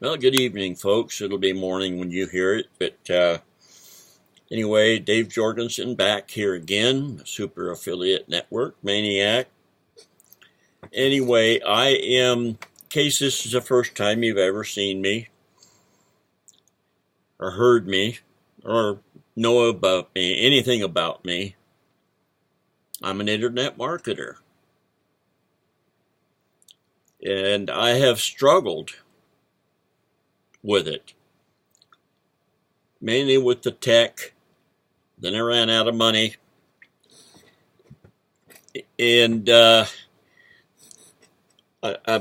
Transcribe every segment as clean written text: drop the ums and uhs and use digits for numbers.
Well, good evening, folks. It'll be morning when you hear it. But anyway, Dave Jorgensen back here again, Super Affiliate Network Maniac. Anyway, in case this is the first time you've ever seen me, or heard me, or know about me, anything about me, I'm an internet marketer. And I have struggled with it, mainly with the tech. Then I ran out of money, and I've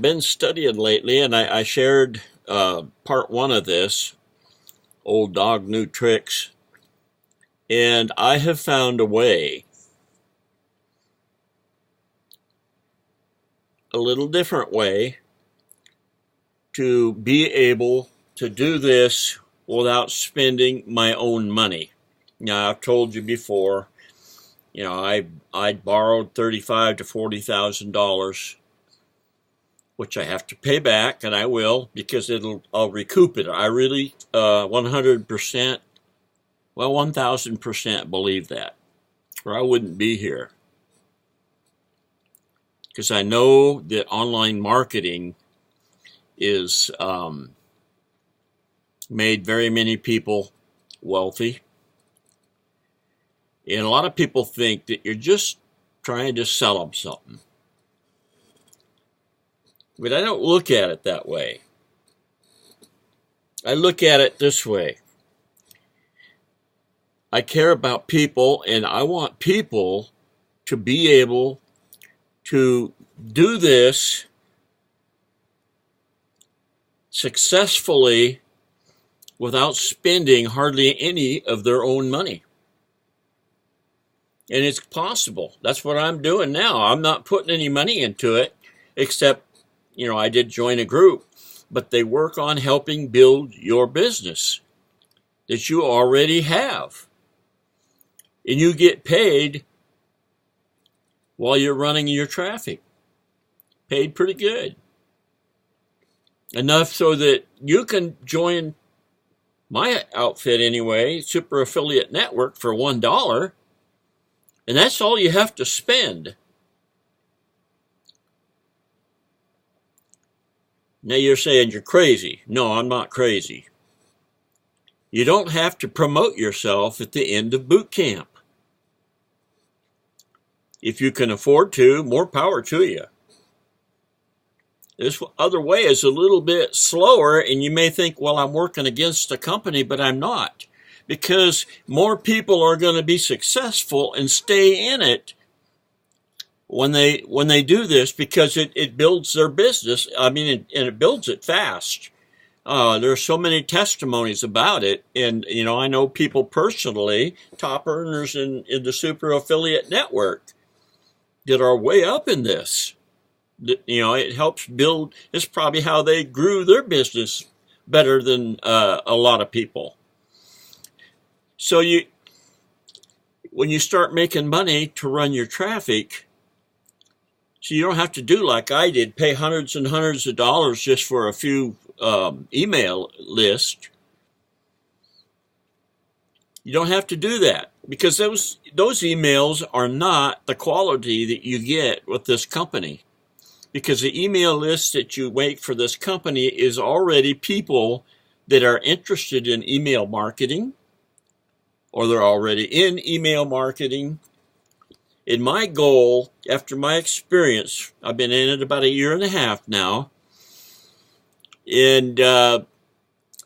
been studying lately, and I shared part one of this, Old Dog New Tricks, and I have found a way, a little different way, to be able to do this without spending my own money. Now, I've told you before, I borrowed $35,000 to $40,000, which I have to pay back, and I will, because I'll recoup it. I really 100%, well, 1,000% believe that, or I wouldn't be here. Because I know that online marketing is made very many people wealthy. And a lot of people think that you're just trying to sell them something. But I don't look at it that way. I look at it this way. I care about people, and I want people to be able to do this successfully without spending hardly any of their own money. And it's possible. That's what I'm doing now. I'm not putting any money into it, except, I did join a group, but they work on helping build your business that you already have. And you get paid while you're running your traffic. Paid pretty good. Enough so that you can join my outfit anyway, Super Affiliate Network, for $1. And that's all you have to spend. Now you're saying you're crazy. No, I'm not crazy. You don't have to promote yourself at the end of boot camp. If you can afford to, more power to you. This other way is a little bit slower, and you may think, well, I'm working against the company, but I'm not. Because more people are going to be successful and stay in it when they do this, because it builds their business. And it builds it fast. There are so many testimonies about it, and I know people personally, top earners in the Super Affiliate Network, that are way up in this. It helps build. It's probably how they grew their business better than a lot of people. So when you start making money to run your traffic, so you don't have to do like I did, pay hundreds and hundreds of dollars just for a few email lists. You don't have to do that, because those emails are not the quality that you get with this company. Because the email list that you make for this company is already people that are interested in email marketing, or they're already in email marketing. And my goal, after my experience, I've been in it about 1.5 years now, and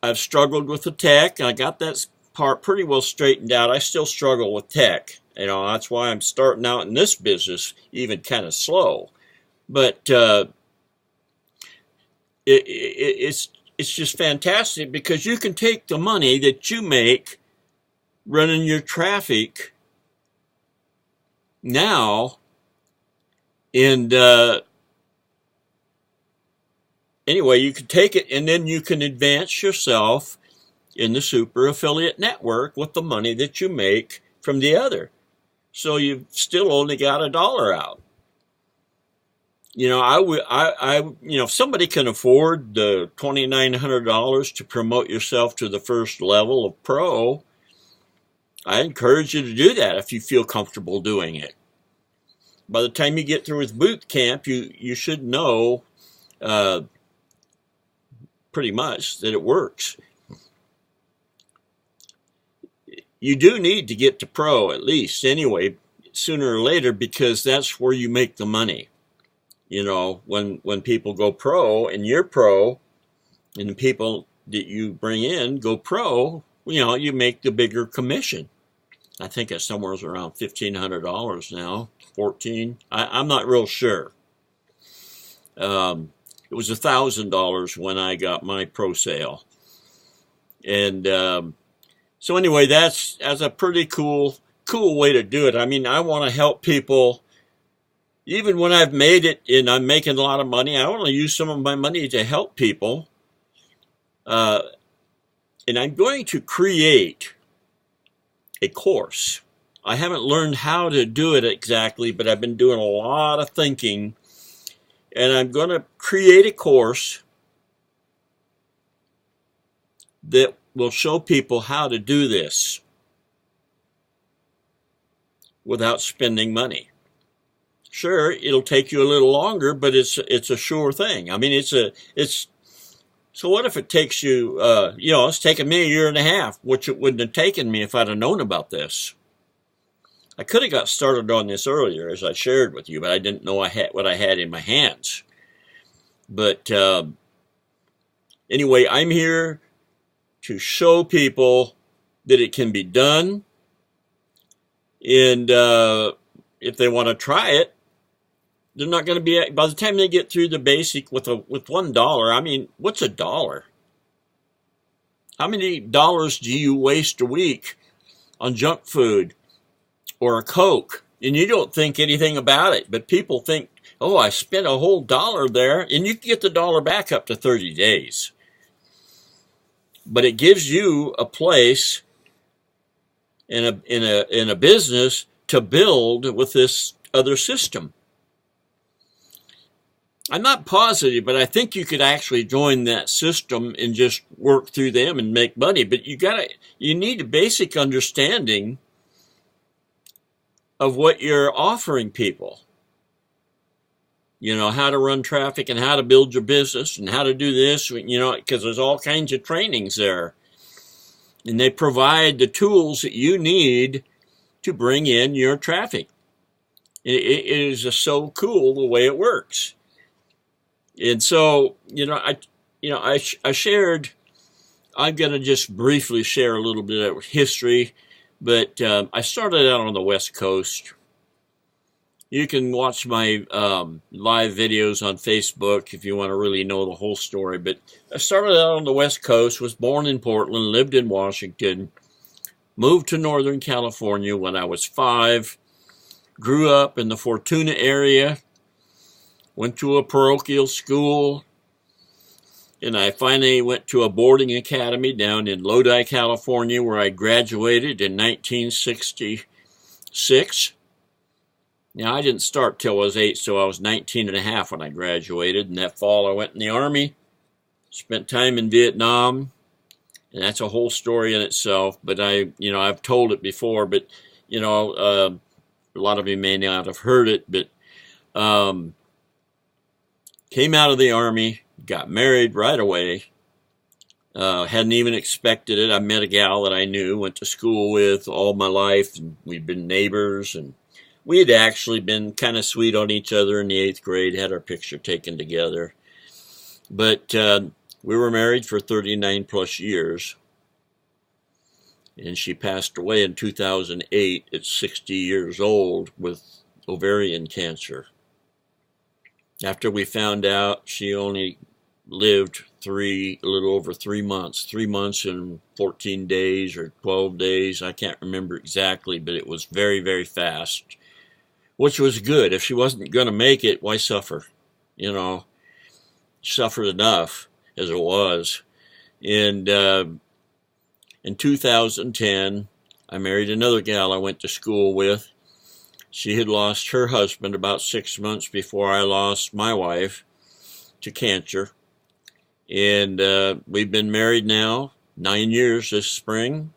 I've struggled with the tech. I got that part pretty well straightened out. I still struggle with tech. That's why I'm starting out in this business even kind of slow. But it's just fantastic, because you can take the money that you make running your traffic now, and anyway, you can take it, and then you can advance yourself in the Super Affiliate Network with the money that you make from the other. So you've still only got $1 out. if somebody can afford the $2,900 to promote yourself to the first level of pro, I encourage you to do that if you feel comfortable doing it. By the time you get through with boot camp, you should know pretty much that it works. You do need to get to pro at least anyway, sooner or later, because that's where you make the money. When people go pro and you're pro, and the people that you bring in go pro, you make the bigger commission. I think it's somewhere around $1,500 now, 14. I'm not real sure. It was $1,000 when I got my pro sale, and so anyway, that's a pretty cool way to do it. I mean, I want to help people. Even when I've made it and I'm making a lot of money, I want to use some of my money to help people. And I'm going to create a course. I haven't learned how to do it exactly, but I've been doing a lot of thinking. And I'm going to create a course that will show people how to do this without spending money. Sure, it'll take you a little longer, but it's a sure thing. I mean, so what if it takes you, it's taken me a year and a half, which it wouldn't have taken me if I'd have known about this. I could have got started on this earlier, as I shared with you, but I didn't know what I had in my hands. But anyway, I'm here to show people that it can be done. And if they want to try it, they're not going to be, by the time they get through the basic with $1, I mean, what's $1? How many dollars do you waste a week on junk food or a Coke? And you don't think anything about it, but people think, oh, I spent a whole $1 there, and you can get the $1 back up to 30 days. But it gives you a place in a business to build with this other system. I'm not positive, but I think you could actually join that system and just work through them and make money. But you need a basic understanding of what you're offering people. How to run traffic and how to build your business and how to do this, because there's all kinds of trainings there. And they provide the tools that you need to bring in your traffic. It is just so cool the way it works. And so, I shared, I'm going to just briefly share a little bit of history, but I started out on the West Coast. You can watch my live videos on Facebook if you want to really know the whole story. But I started out on the West Coast, was born in Portland, lived in Washington, moved to Northern California when I was 5, grew up in the Fortuna area, went to a parochial school, and I finally went to a boarding academy down in Lodi, California, where I graduated in 1966. Now, I didn't start till I was 8, so I was 19 and a half when I graduated. And that fall, I went in the Army, spent time in Vietnam, and that's a whole story in itself. But I've told it before, but, a lot of you may not have heard it, but came out of the Army, got married right away. Hadn't even expected it. I met a gal that I knew, went to school with all my life, and we'd been neighbors, and we had actually been kind of sweet on each other in the 8th grade, had our picture taken together. But we were married for 39 plus years. And she passed away in 2008 at 60 years old with ovarian cancer. After we found out, she only lived a little over 3 months. 3 months and 14 days or 12 days. I can't remember exactly, but it was very, very fast. Which was good. If she wasn't going to make it, why suffer? Suffered enough as it was. And in 2010, I married another gal I went to school with. She had lost her husband about 6 months before I lost my wife to cancer. And we've been married now 9 years this spring.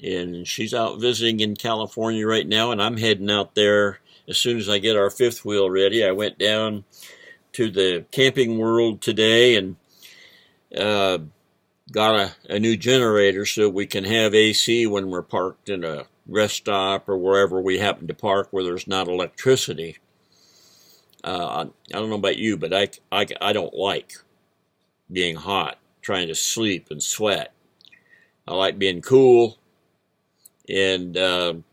And she's out visiting in California right now, and I'm heading out there as soon as I get our fifth wheel ready. I went down to the Camping World today and got a new generator so we can have AC when we're parked in a rest stop or wherever we happen to park where there's not electricity. I don't know about you, but I don't like being hot, trying to sleep and sweat. I like being cool. And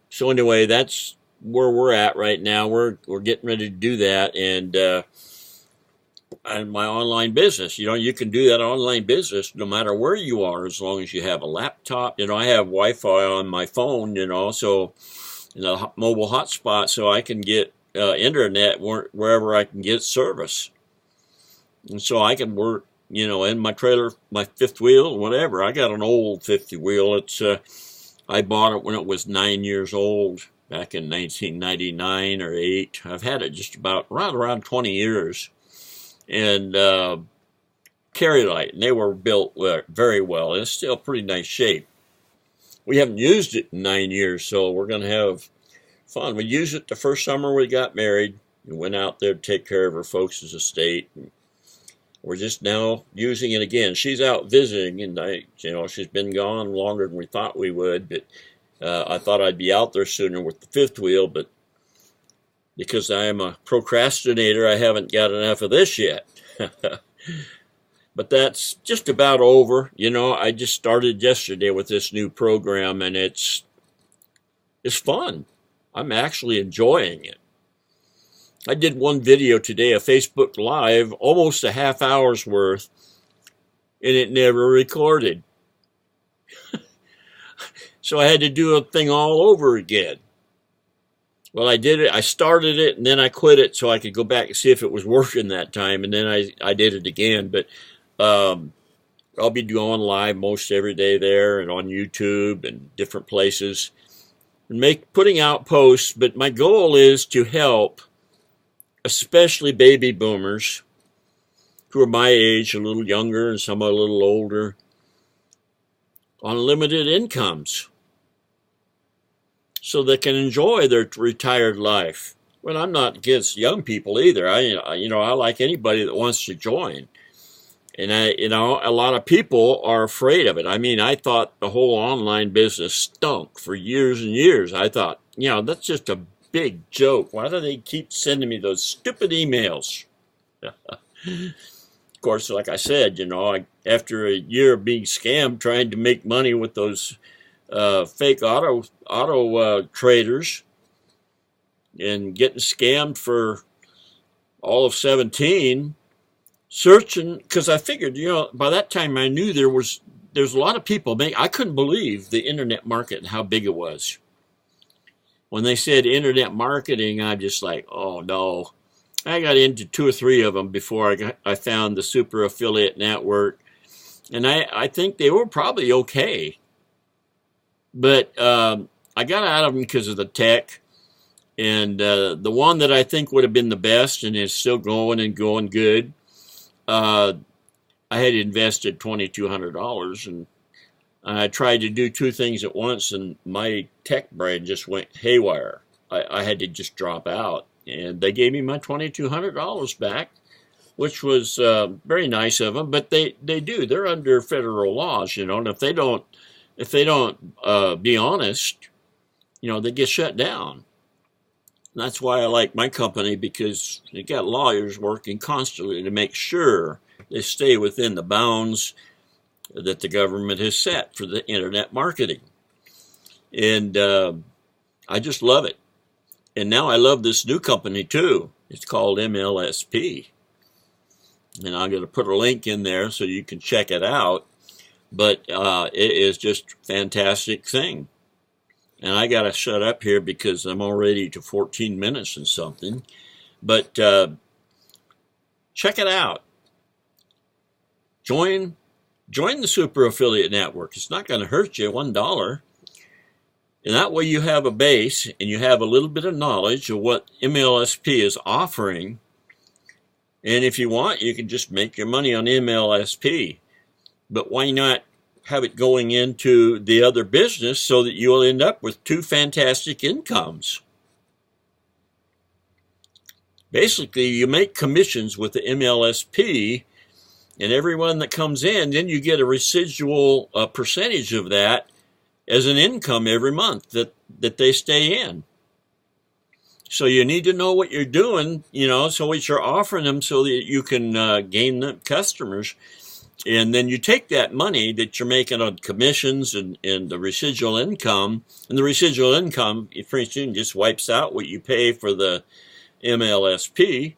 so anyway, that's where we're at right now. We're getting ready to do that, and my online business. You can do that online business no matter where you are, as long as you have a laptop. I have Wi-Fi on my phone. So a mobile hotspot, so I can get internet wherever I can get service, and so I can work. In my trailer, my fifth wheel, whatever. I got an old 50 wheel. I bought it when it was 9 years old, back in 1999 or 8. I've had it just about around 20 years. And Carry-Lite, and they were built very well. It's still pretty nice shape. We haven't used it in 9 years, so we're going to have fun. We used it the first summer we got married. We went out there to take care of her folks' estate. And we're just now using it again. She's out visiting, and she's been gone longer than we thought we would. But I thought I'd be out there sooner with the fifth wheel, but because I am a procrastinator, I haven't got enough of this yet. But that's just about over. I just started yesterday with this new program, and it's fun. I'm actually enjoying it. I did one video today, a Facebook Live, almost a half hour's worth, and it never recorded. So I had to do a thing all over again. Well, I did it. I started it, and then I quit it so I could go back and see if it was working that time, and then I did it again. But I'll be going live most every day there and on YouTube and different places, and putting out posts. But my goal is to help especially baby boomers who are my age, a little younger and some a little older, on limited incomes so they can enjoy their retired life. Well, I'm not against young people either. I like anybody that wants to join. And a lot of people are afraid of it. I thought the whole online business stunk for years and years. I thought, that's just a big joke. Why do they keep sending me those stupid emails? Of course, like I said, after a year of being scammed, trying to make money with those fake auto traders and getting scammed for all of 17, searching, because I figured, by that time I knew there's a lot of people. I couldn't believe the internet market and how big it was. When they said internet marketing, I'm just like, oh no. I got into 2 or 3 of them before I found the Super Affiliate Network. And I think they were probably okay. But I got out of them because of the tech. And the one that I think would have been the best and is still going and going good, I had invested $2,200, and I tried to do 2 things at once, and my tech brain just went haywire. I had to just drop out, and they gave me my $2,200 back, which was very nice of them. But they're under federal laws, and if they don't be honest, they get shut down. And that's why I like my company, because they got lawyers working constantly to make sure they stay within the bounds that the government has set for the internet marketing. And I just love it. And now I love this new company too. It's called MLSP. And I'm going to put a link in there so you can check it out. But it is just a fantastic thing. And I got to shut up here because I'm already to 14 minutes and something. But check it out. Join the Super Affiliate Network. It's not going to hurt you $1. And that way you have a base and you have a little bit of knowledge of what MLSP is offering. And if you want, you can just make your money on MLSP. But why not have it going into the other business so that you'll end up with two fantastic incomes? Basically, you make commissions with the MLSP, and everyone that comes in, then you get a residual percentage of that as an income every month that they stay in. So you need to know what you're doing, so what you're offering them so that you can gain the customers. And then you take that money that you're making on commissions and the residual income, and the residual income, for instance, just wipes out what you pay for the MLSP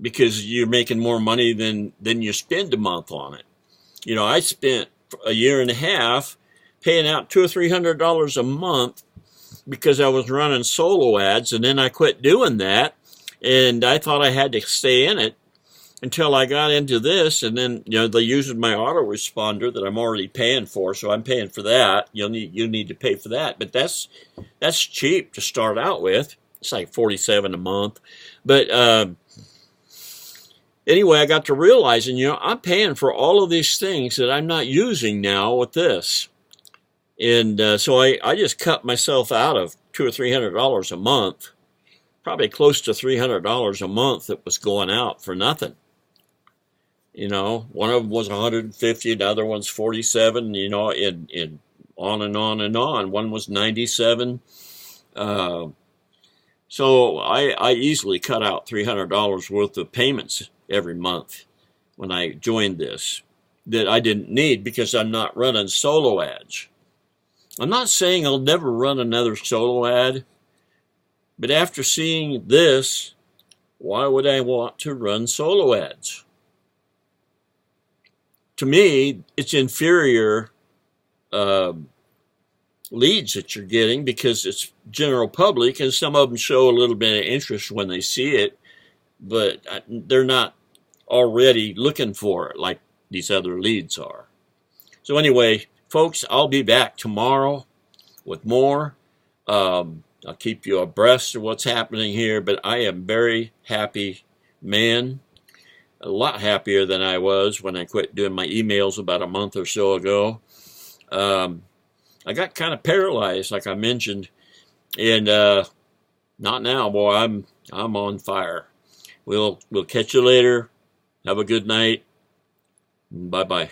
because you're making more money than you spend a month on it. I spent a year and a half paying out $200 or $300 a month because I was running solo ads, and then I quit doing that, and I thought I had to stay in it until I got into this, and then they used my autoresponder that I'm already paying for, so I'm paying for that. You need to pay for that, but that's cheap to start out with. It's like $47 a month, but anyway, I got to realizing I'm paying for all of these things that I'm not using now with this. And so I just cut myself out of $200 or $300 a month, probably close to $300 a month that was going out for nothing. One of them was 150, the other one's 47, and on and on and on. One was 97. So I easily cut out $300 worth of payments every month when I joined this that I didn't need because I'm not running solo ads. I'm not saying I'll never run another solo ad, but after seeing this, why would I want to run solo ads? To me, it's inferior leads that you're getting because it's general public, and some of them show a little bit of interest when they see it, but they're not already looking for it like these other leads are. So anyway, folks, I'll be back tomorrow with more. I'll keep you abreast of what's happening here, but I am very happy man. A lot happier than I was when I quit doing my emails about a month or so ago. I got kind of paralyzed, like I mentioned, and not now, boy. I'm on fire. We'll catch you later. Have a good night. Bye bye.